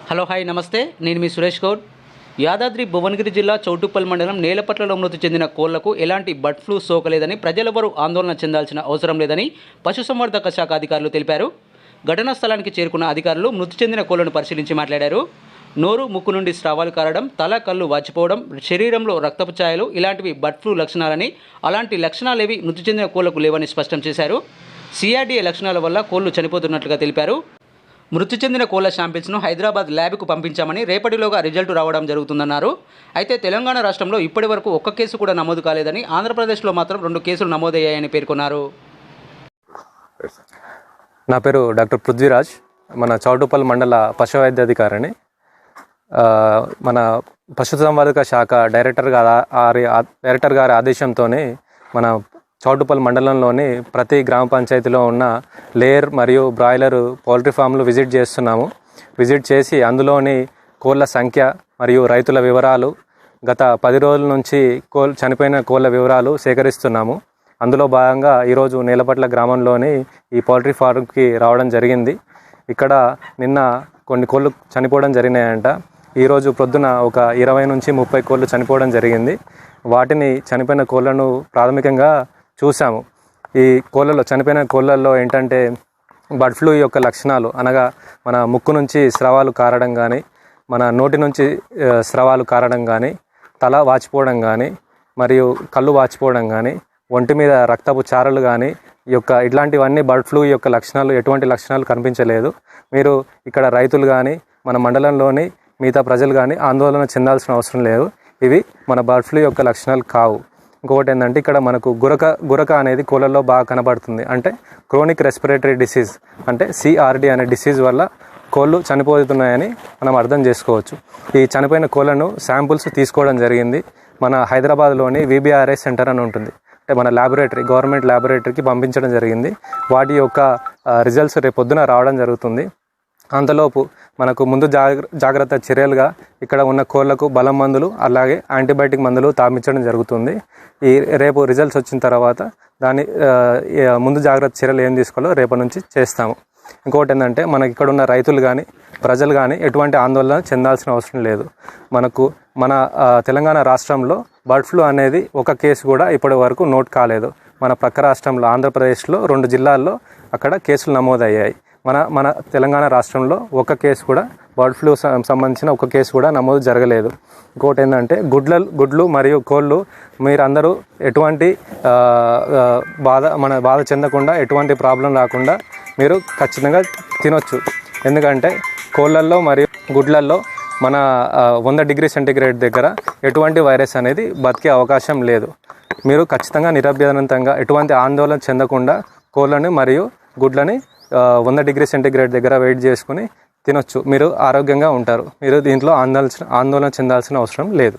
Hello hi నమస్తే, నేను మీ సురేష్ గౌడ్. యాదాద్రి భువనగిరి జిల్లా చౌటుప్పల్ మండలం నేలపట్లలో మృతి చెందిన కోళ్లకు ఎలాంటి బర్డ్ ఫ్లూ సోకలేదని, ప్రజలెవరూ ఆందోళన చెందాల్సిన అవసరం లేదని పశుసంవర్ధక శాఖ అధికారులు తెలిపారు. ఘటనా స్థలానికి చేరుకున్న అధికారులు మృతి చెందిన కోళ్లను పరిశీలించి మాట్లాడారు. నోరు, ముక్కు నుండి స్రావాలు కారడం, తల, కళ్ళు వాచిపోవడం, శరీరంలో రక్తపు ఛాయలు ఇలాంటివి బర్డ్ ఫ్లూ లక్షణాలని, అలాంటి లక్షణాలేవి మృతి చెందిన కోళ్లకు లేవని స్పష్టం చేశారు. సిఆర్డీఏ లక్షణాల వల్ల కోళ్లు చనిపోతున్నట్లుగా తెలిపారు. మృతి చెందిన కోళ్ల శాంపిల్స్ను హైదరాబాద్ ల్యాబ్కు పంపించామని, రేపటిలోగా రిజల్ట్ రావడం జరుగుతుందన్నారు. అయితే తెలంగాణ రాష్ట్రంలో ఇప్పటి వరకు ఒక్క కేసు కూడా నమోదు కాలేదని, ఆంధ్రప్రదేశ్లో మాత్రం 2 కేసులు నమోదయ్యాయని పేర్కొన్నారు. నా పేరు డాక్టర్ పృథ్వీరాజ్, మన చౌటుప్పల్ మండల పశు వైద్యాధికారిని. మన పశుసంవర్ధక శాఖ డైరెక్టర్ గారి ఆదేశంతోనే మన చౌటుప్పల్ మండలంలోని ప్రతి గ్రామ పంచాయతీలో ఉన్న లేయర్ మరియు బ్రాయిలర్ పౌల్ట్రీ ఫామ్లు విజిట్ చేసి అందులోని కోళ్ళ సంఖ్య మరియు రైతుల వివరాలు, గత 10 రోజుల నుంచి చనిపోయిన కోళ్ళ వివరాలు సేకరిస్తున్నాము. అందులో భాగంగా ఈరోజు నేలపట్ల గ్రామంలోని ఈ పౌల్ట్రీ ఫార్మ్కి రావడం జరిగింది. ఇక్కడ నిన్న కొన్ని కోళ్ళు చనిపోవడం జరిగినాయంట. ఈరోజు ప్రొద్దున ఒక 20 నుంచి 30 కోళ్ళు చనిపోవడం జరిగింది. వాటిని చనిపోయిన కోళ్ళను ప్రాథమికంగా చూసాము. ఈ చనిపోయిన కోళ్ళల్లో ఏంటంటే బర్డ్ ఫ్లూ యొక్క లక్షణాలు అనగా మన ముక్కు నుంచి స్రవాలు కారడం కానీ, మన నోటి నుంచి స్రవాలు కారడం కానీ, తల వాచిపోవడం కానీ, మరియు కళ్ళు వాచిపోవడం కానీ, ఒంటి మీద రక్తపు చారలు కానీ, ఇట్లాంటివన్నీ బర్డ్ ఫ్లూ యొక్క లక్షణాలు. ఎటువంటి లక్షణాలు కనిపించలేదు. మీరు ఇక్కడ రైతులు కానీ, మన మండలంలోని మిగతా ప్రజలు కానీ ఆందోళన చెందాల్సిన అవసరం లేదు. ఇవి మన బర్డ్ ఫ్లూ యొక్క లక్షణాలు కావు. ఇంకొకటి ఏంటంటే ఇక్కడ మనకు గురక అనేది కోళ్ళల్లో బాగా కనబడుతుంది. అంటే క్రోనిక్ రెస్పిరేటరీ డిసీజ్, అంటే సిఆర్డి అనే డిసీజ్ వల్ల కోళ్ళు చనిపోతున్నాయని మనం అర్థం చేసుకోవచ్చు. ఈ చనిపోయిన కోళ్ళను శాంపుల్స్ తీసుకోవడం జరిగింది. మన హైదరాబాద్లోని విబిఆర్ఐ సెంటర్ అని ఉంటుంది, అంటే మన గవర్నమెంట్ ల్యాబొరేటరీకి పంపించడం జరిగింది. వాటి యొక్క రిజల్ట్స్ రేపు పొద్దున రావడం జరుగుతుంది. అంతలోపు మనకు ముందు జాగ్రత్త చర్యలుగా ఇక్కడ ఉన్న కోళ్లకు బలం మందులు, అలాగే యాంటీబయాటిక్ మందులు తాపించడం జరుగుతుంది. ఈ రేపు రిజల్ట్స్ వచ్చిన తర్వాత దాని ముందు జాగ్రత్త చర్యలు ఏం తీసుకోవాలో రేపటి నుంచి చేస్తాము. ఇంకొకటి ఏంటంటే మనకి ఇక్కడ ఉన్న రైతులు కానీ ప్రజలు కానీ ఎటువంటి ఆందోళన చెందాల్సిన అవసరం లేదు. మన తెలంగాణ రాష్ట్రంలో బర్డ్ ఫ్లూ అనేది ఒక కేసు కూడా ఇప్పటి వరకు నోట్ కాలేదు. మన ప్రక్క రాష్ట్రంలో ఆంధ్రప్రదేశ్లో 2 జిల్లాల్లో అక్కడ కేసులు నమోదయ్యాయి. మన తెలంగాణ రాష్ట్రంలో ఒక కేసు కూడా బర్డ్ ఫ్లూ సంబంధించిన ఒక కేసు కూడా నమోదు జరగలేదు. ఇంకోటి ఏంటంటే గుడ్లు మరియు కోళ్ళు మీరందరూ ఎటువంటి బాధ చెందకుండా, ఎటువంటి ప్రాబ్లం రాకుండా మీరు ఖచ్చితంగా తినొచ్చు. ఎందుకంటే కోళ్ళల్లో మరియు గుడ్లల్లో మన 100 డిగ్రీ సెంటీగ్రేడ్ దగ్గర ఎటువంటి వైరస్ అనేది బతికే అవకాశం లేదు. మీరు ఖచ్చితంగా నిరభ్యంతరంగా ఎటువంటి ఆందోళన చెందకుండా కోళ్ళని మరియు గుడ్లని 100 డిగ్రీ సెంటీగ్రేడ్ దగ్గర వెయిట్ చేసుకుని తినొచ్చు. మీరు ఆరోగ్యంగా ఉంటారు. మీరు దీంట్లో ఆందోళన చెందాల్సిన అవసరం లేదు.